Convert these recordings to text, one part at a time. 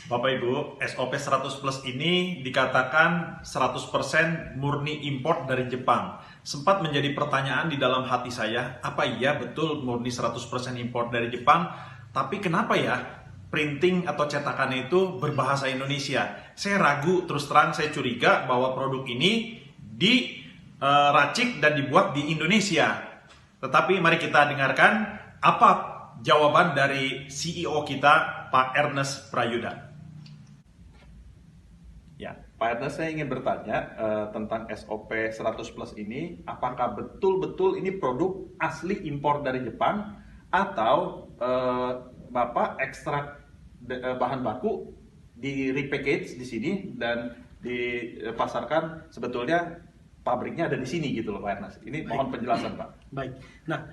Bapak Ibu, SOP 100 Plus ini dikatakan 100% murni import dari Jepang. Sempat menjadi pertanyaan di dalam hati saya, apa iya betul murni 100% import dari Jepang? Tapi kenapa ya printing atau cetakannya itu berbahasa Indonesia? Saya ragu, terus terang saya curiga bahwa produk ini diracik dan dibuat di Indonesia. Tetapi mari kita dengarkan apa jawaban dari CEO kita, Pak Ernest Prayuda. Ya, Pak Ernest, saya ingin bertanya tentang SOP 100 Plus ini, apakah betul-betul ini produk asli impor dari Jepang atau Bapak ekstrak bahan baku di repackage di sini dan dipasarkan, sebetulnya pabriknya ada di sini gitu loh Pak Ernest. Ini mohon penjelasan Pak. Baik. Nah,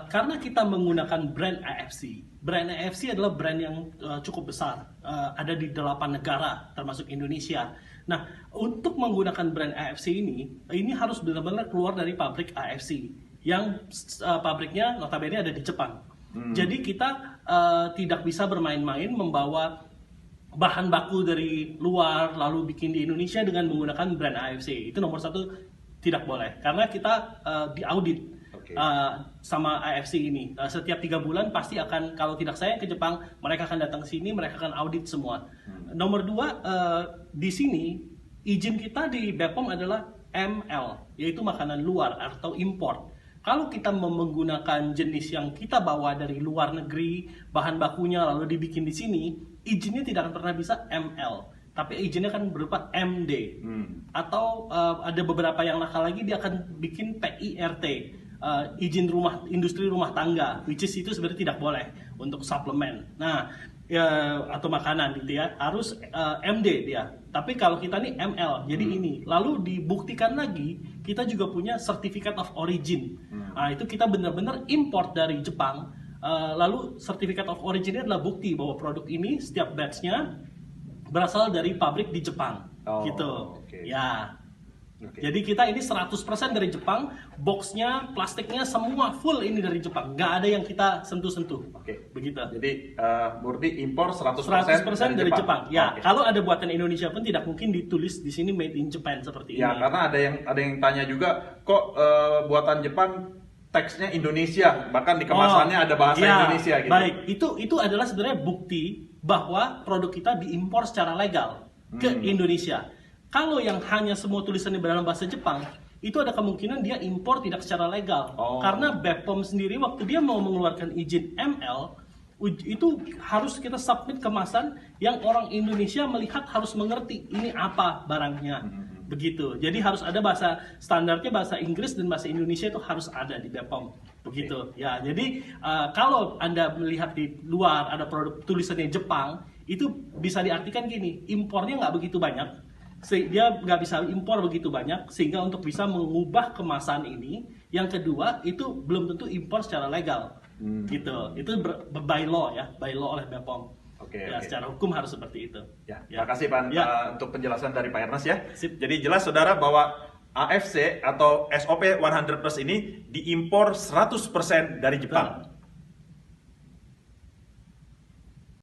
karena kita menggunakan brand AFC. Brand AFC adalah brand yang cukup besar. Ada di 8 negara, termasuk Indonesia. Nah, untuk menggunakan brand AFC ini harus benar-benar keluar dari pabrik AFC. Yang pabriknya notabene ada di Jepang. Jadi kita tidak bisa bermain-main membawa bahan baku dari luar lalu bikin di Indonesia dengan menggunakan brand AFC. Itu nomor satu, tidak boleh karena kita diaudit sama AFC ini. Setiap 3 bulan pasti akan, kalau tidak saya ke Jepang, mereka akan datang ke sini, mereka akan audit semua. Nomor 2, di sini izin kita di BPOM adalah ML, yaitu makanan luar atau import. Kalau kita menggunakan jenis yang kita bawa dari luar negeri, bahan bakunya lalu dibikin di sini, izinnya tidak akan pernah bisa ML, tapi izinnya akan berupa MD. Atau ada beberapa yang nakal lagi, dia akan bikin PIRT, izin industri rumah tangga, which is itu sebenarnya tidak boleh untuk suplemen. Nah, atau makanan gitu ya, harus MD dia. Tapi kalau kita nih ML, jadi ini. Lalu dibuktikan lagi, kita juga punya Certificate of Origin. Nah, itu kita benar-benar import dari Jepang. Lalu Certificate of Origin adalah bukti bahwa produk ini setiap batch-nya berasal dari pabrik di Jepang. Gitu. Okay. Ya. Jadi kita ini 100% dari Jepang, boxnya, plastiknya semua full ini dari Jepang. Nggak ada yang kita sentuh-sentuh. Begitu. Jadi murni impor 100% dari Jepang. Ya, Okay. kalau ada buatan Indonesia pun tidak mungkin ditulis di sini made in Japan seperti ini. Ya, karena ada yang tanya juga, kok buatan Jepang teksnya Indonesia, bahkan di kemasannya ada bahasa Indonesia gitu. Baik, itu adalah sebenarnya bukti bahwa produk kita diimpor secara legal ke Indonesia. Kalau yang hanya semua tulisannya dalam bahasa Jepang, itu ada kemungkinan dia impor tidak secara legal. Karena BPOM sendiri waktu dia mau mengeluarkan izin ML, itu harus kita submit kemasan yang orang Indonesia melihat, harus mengerti ini apa barangnya. Begitu. Jadi harus ada bahasa standarnya, bahasa Inggris dan bahasa Indonesia itu harus ada di BPOM. Begitu. Ya, jadi kalau Anda melihat di luar ada produk tulisannya Jepang, itu bisa diartikan gini, impornya nggak begitu banyak. Dia nggak bisa impor begitu banyak, sehingga untuk bisa mengubah kemasan ini, yang kedua itu belum tentu impor secara legal. Gitu. Itu by law ya, by law oleh BPOM. Secara hukum harus seperti itu. Terima kasih Pak untuk penjelasan dari Pak Ernest ya. Sip. Jadi jelas saudara bahwa AFC atau SOP 100 Plus ini diimpor 100% dari Jepang.